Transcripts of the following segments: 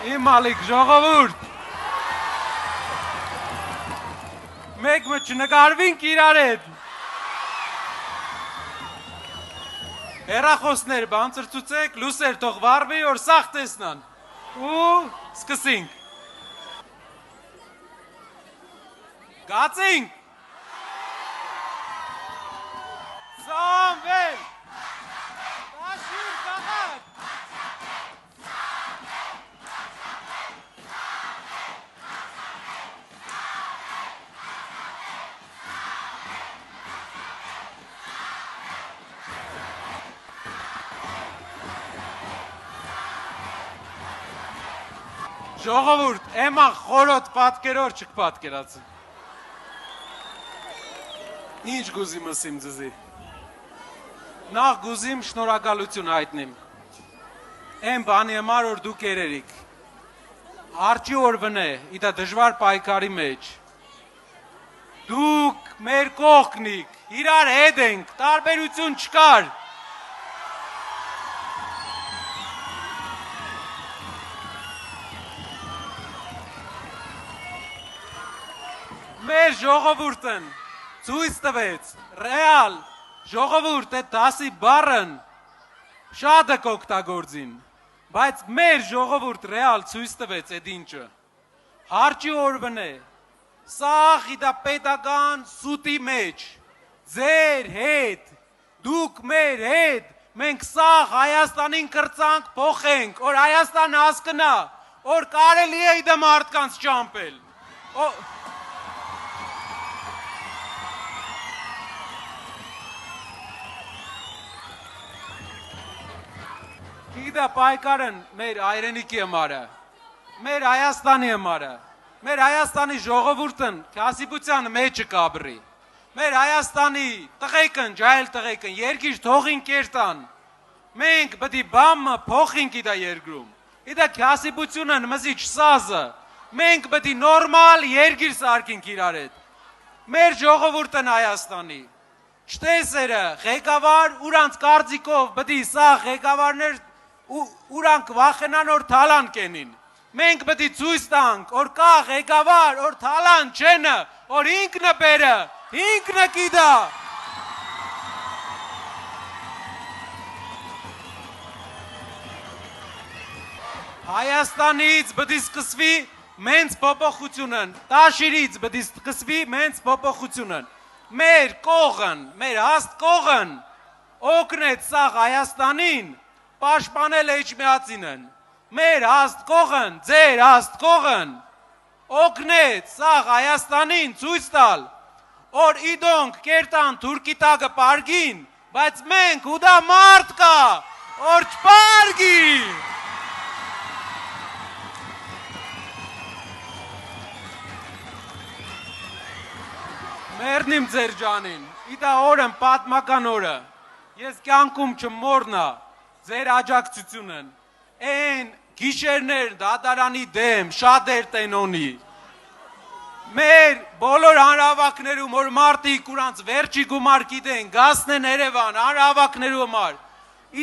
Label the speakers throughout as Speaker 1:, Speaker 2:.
Speaker 1: Իմ ալիք ժողովուրդ, մեկ մը չնկարվինք իրար հետ, հեռախոսներ բանցրծուցեք, լուսեր թող վարվի, որ սաղ տեսնան, ու սկսինք, գացինք, Սամվել, տաշիր կաղաք, ժողովուրդ, էմա խորոտ պատկերոր չկպատկերացին, ինչ գուզիմ ասիմ ձեզի, նախ գուզիմ շնորհակալություն հայտնիմ, եմ բանի համար որ դուք երերիք, արջի օրվն է, իդա դժվար պայքարի մեջ, դուք մեր կողքնիք, իրար հետ ենք, տարբերություն չկար, մեր ժողովուրդն ցույց տվեց, ռեալ, ժողովուրդ է դասի բառն շատ է կօգտագործին, բայց մեր ժողովուրդ ռեալ ցույց տվեց այդ ինչը, հարճի օրվն է, սաղ իդա պետական սուտի մեջ, ձեր հետ, դուք մեր հետ, մենք սաղ Հայաստանին կրծանք փոխենք, որ Հայաստան հասկնա, որ կարելի է իդա մարդկանց ճամպել, Իդա պայքարն մեր այրենիքի համարը, մեր Հայաստանի համարը, մեր Հայաստանի ժողովուրդն քասիբության մեջը կաբրի, մեր Հայաստանի տղեկն, ջայլ տղեկն, երկիր թողին կերտան, մենք բդի բամը փոխինք իդա երկրում, իդա քասիբությունն մզի չսազը, մենք բդի նորմալ երկիր սարքինք իրար հետ, մեր ժողովուրդն Հայաստանի, չտեսերը, ղեկավար, ուրանց կարծիքով բդի սա ղեկավարներ ուրանք վախենան որ թալան կենին, մենք բդի ցույց տանք, որ կա ղեկավար, որ թալան չենը, որ ինքնը բերը, ինքնը կիդա, Հայաստանից բդի սկսվի մենց փոփոխությունն, Տաշիրից բդի սկսվի մենց փոփոխությունն, մեր կողն, մեր հաստ կողն, օգնեց սաղ Հայաստանին, պաշտպանել Էջմիածինն, մեր հաստ կողն, ձեր հաստ կողն, օգնեց սաղ Հայաստանին ցույց տալ, որ իդոնք կերտան թուրքի տակը պարգին, բայց մենք ուդա մարդ կա, որ չպարգի, մերնիմ ձեր ջանին, իդա օրն պատմական օրը, ես կյանքում չմորնա, ձեր աջակցությունն, են գիշերներ դատարանի դեմ, շատ էր տենոնի, մեր բոլոր հանրահավաքներում, որ մարդիկ ուրանց վերջի գումար գիտեն, գասնեն Երևան, հանրահավաքներու համար,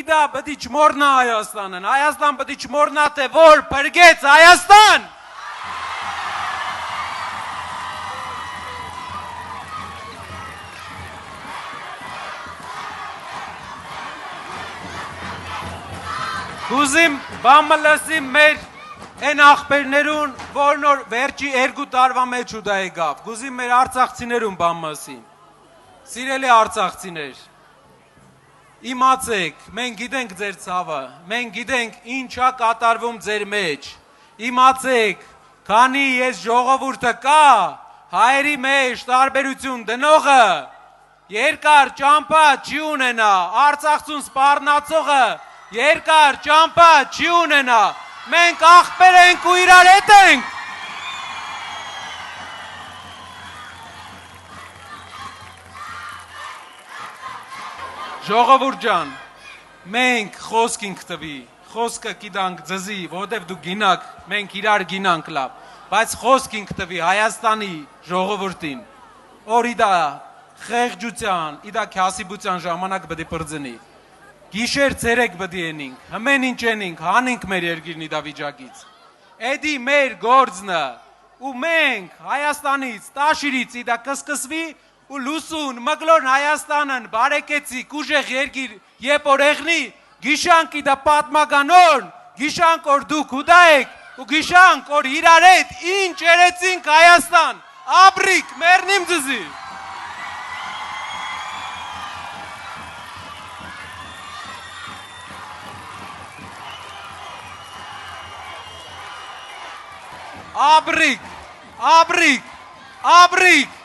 Speaker 1: իդա բդի չմորնա Հայաստանն, Հայաստան բդի չմորնա թե որ պրգեց Հայաստան, Գուզիմ բամը լսիմ մեր են աղբերներուն, որ նոր վերջի երկու տարվա մեջ ու դա եկավ, գուզիմ մեր արցախցիներուն բամը լսիմ, սիրելի արցախցիներ, իմացեք, մենք գիտենք ձեր ցավը, մենք գիտենք ինչա կատարվում ձեր մեջ, իմացեք, քանի ես ժողովուրդը կա, հայերի մեջ տարբերություն դնողը, երկար ճամփա չի ունենա, Արցախցուն սպառնացողը, երկար ճամփա չի ունենա, մենք աղբեր ենք ու իրար հետ ենք, ժողովուրդ ջան, մենք խոսք ինք տվի, խոսքը գիտանք ձեզի, որովհետև դու գինակ, մենք իրար գինանք լավ, բայց խոսք ինք տվի Հայաստանի ժողովուրդին, որ իդա խեղճության, իդա քասիբության ժամանակ բդի պրձնի, գիշեր ցերեկ բդի ենինք, հմեն ինչ ենինք, հանինք մեր երկիրն իդա վիճակից, Էդի մեր գործնը ու մենք Հայաստանից, Տաշիրից իդա կսկսվի ու լուսուն, մգլոն Հայաստանն բարեկեցիկ ուժեղ երկիր եբ օրեղնի գիշանք իդա պատմականորն, գիշանք որ դուք ուդայեք ու գիշանք որ իրար հետ ինչ երեցինք Հայաստան, աբրիկ, մերնիմ ձզի։ Աբրիկ, աբրիկ, աբրիկ,